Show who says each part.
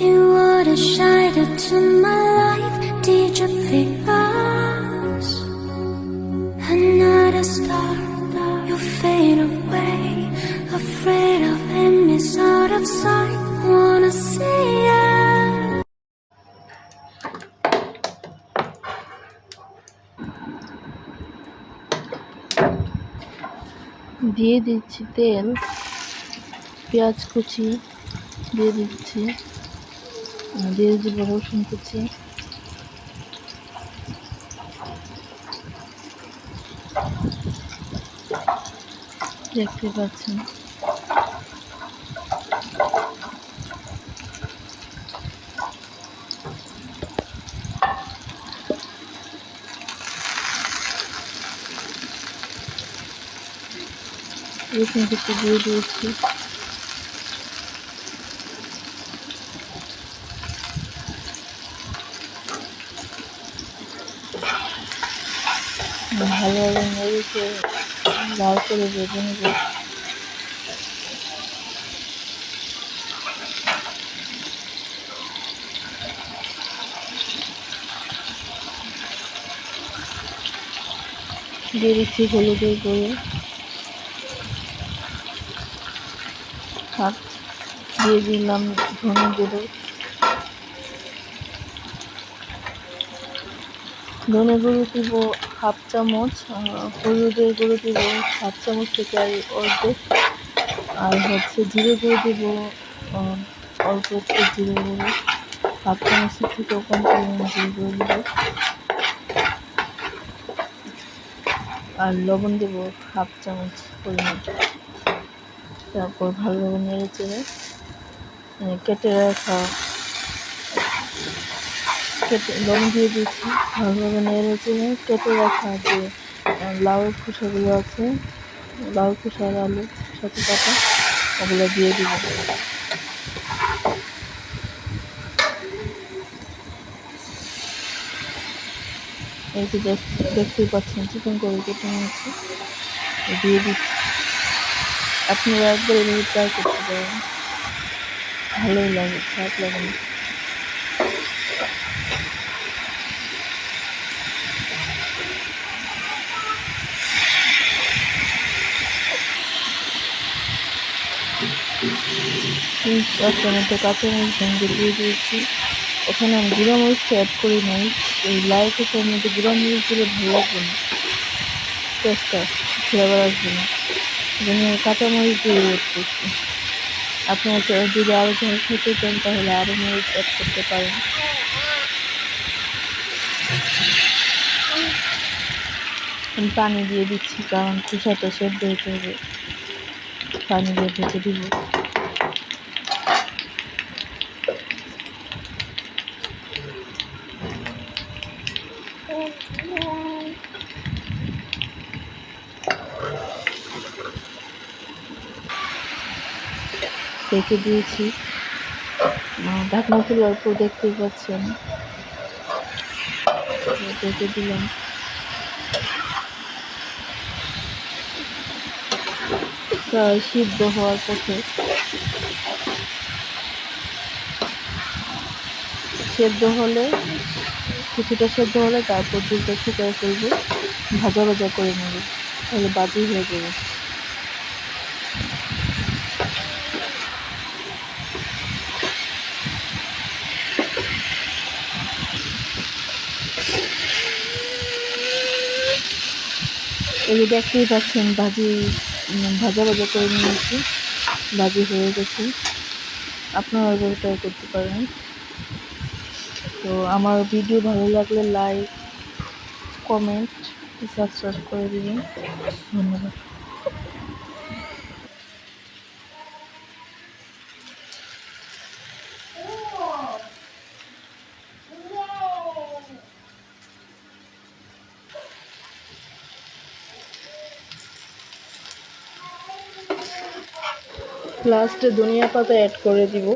Speaker 1: You were the shadow to my life. Did you feel us? Another star, you fade away. Afraid of him is out of sight. Wanna see it.
Speaker 2: দিয়ে দিচ্ছি তেল, পেঁয়াজ কুচি দিয়ে দিচ্ছি, দিয়ে দিব রসুন কুচি, দেখতে পাচ্ছেন। রসুন কুচি দিয়ে দিয়েছি। ভালোভাবে নেড়ে লাল করে ভেজে নেব। দিয়ে দিচ্ছি হলুদের গুঁড়ো, হাফ দিয়ে দিলাম ধনে গুঁড়ো, ধনে গুঁড়ো দিব হাফ চামচ, হলুদের গুঁড়ো দিব হাফ চামচ থেকে আর অর্ধেক, আর হচ্ছে জিরে গুঁড়ো দিব অল্প একটু জিরে গুঁড়ো, হাফ চামচের থেকেও কম পরিমাণে জিরে গুঁড়ো দিব, আর লবণ দেব হাফ চামচ পরিমাণ। তারপর ভালোভাবে নেড়ে চেড়ে কেটে রাখা লবণ দিয়ে দিচ্ছি। ভালোভাবে নেড়ে চেড়ে কেটে রাখা যে লাউ খোসাগুলো আছে, লাউ খোসা আর আলু সাথে কাটা, ওগুলো দিয়ে দিব। এই যে দেখতেই পাচ্ছেন চিকেন করে কেটে নিয়েছি, দিয়ে দিচ্ছি। আপনারা একবার এভাবে ট্রাই করতে পারেন, ভালোই লাগে, খারাপ লাগে না। তার মধ্যে কাঁচামরিচ ভেঙে দিয়ে দিয়েছি। ওখানে আমি গুঁড়া মরিচটা অ্যাড করি নাই, এই লাউ খোসার মধ্যে গুঁড়া মরিচ দিলে ভালো লাগবে না, টেস্টটা ফ্লেভার আসবে না, জন্য কাঁচামরিচ দিয়ে অ্যাড করছি। আপনারা যদি আরও ঝাল খেতে চান তাহলে আরও মরিচ অ্যাড করতে পারেন। আমি পানি দিয়ে দিচ্ছি, কারণ খোসাটা সেদ্ধ হতে হবে, পানি দিয়ে ঢেকে দিব। রেখে দিয়েছি, ঢাকনা খুলে অল্প দেখতে পাচ্ছেন, রেখে দিলাম। প্রায় সিদ্ধ হওয়ার পথে, সেদ্ধ হলে কিছুটা সেদ্ধ হলে তারপর দুধটা শুকিয়ে ফেলবো, ভাজা ভাজা করে নেব, তাহলে বাজি হয়ে যাবে। এই যে দেখতেই পাচ্ছেন ভাজা ভাজা করে নিয়েছি, ভাজি হয়ে গেছে। আপনারা এভাবে ট্রাই করতে পারেন। তো আমার ভিডিও ভালো লাগলে লাইক, কমেন্ট, সাবস্ক্রাইব করে দিবেন। ধন্যবাদ। লাস্টে ধনিয়া পাতা অ্যাড করে দিব।